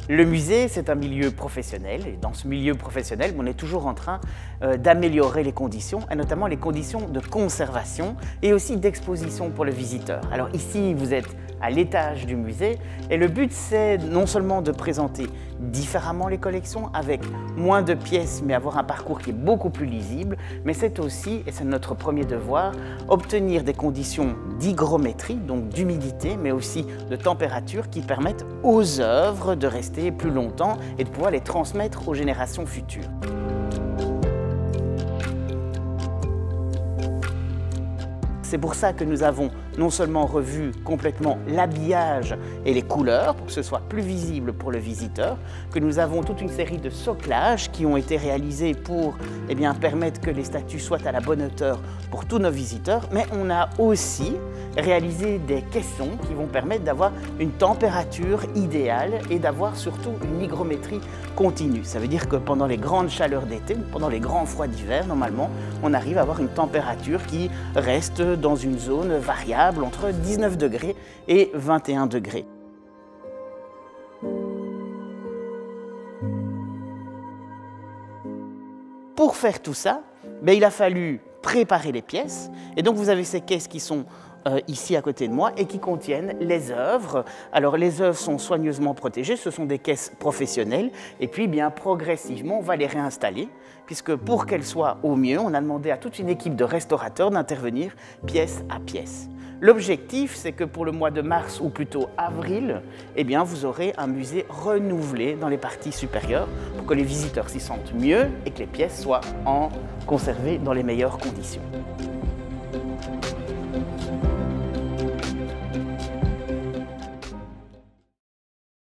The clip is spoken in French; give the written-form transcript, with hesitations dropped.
Le musée, c'est un milieu professionnel et dans ce milieu professionnel, on est toujours en train d'améliorer les conditions, et notamment les conditions de conservation et aussi d'exposition pour le visiteur. Alors ici, vous êtes à l'étage du musée et le but, c'est non seulement de présenter différemment les collections avec moins de pièces mais avoir un parcours qui est beaucoup plus lisible, mais c'est aussi, et c'est notre premier devoir, obtenir des conditions d'hygrométrie, donc d'humidité, mais aussi de température qui permettent aux œuvres de rester plus longtemps et de pouvoir les transmettre aux générations futures. C'est pour ça que nous avons non seulement revu complètement l'habillage et les couleurs pour que ce soit plus visible pour le visiteur, que nous avons toute une série de soclages qui ont été réalisés pour permettre que les statues soient à la bonne hauteur pour tous nos visiteurs, mais on a aussi réalisé des caissons qui vont permettre d'avoir une température idéale et d'avoir surtout une hygrométrie continue. Ça veut dire que pendant les grandes chaleurs d'été, pendant les grands froids d'hiver, normalement, on arrive à avoir une température qui reste dans une zone variable entre 19 degrés et 21 degrés. Pour faire tout ça, il a fallu préparer les pièces et donc vous avez ces caisses qui sont ici à côté de moi et qui contiennent les œuvres. Alors les œuvres sont soigneusement protégées, ce sont des caisses professionnelles et puis progressivement on va les réinstaller puisque pour qu'elles soient au mieux, on a demandé à toute une équipe de restaurateurs d'intervenir pièce à pièce. L'objectif, c'est que pour le mois de mars ou plutôt avril, vous aurez un musée renouvelé dans les parties supérieures pour que les visiteurs s'y sentent mieux et que les pièces soient conservées dans les meilleures conditions.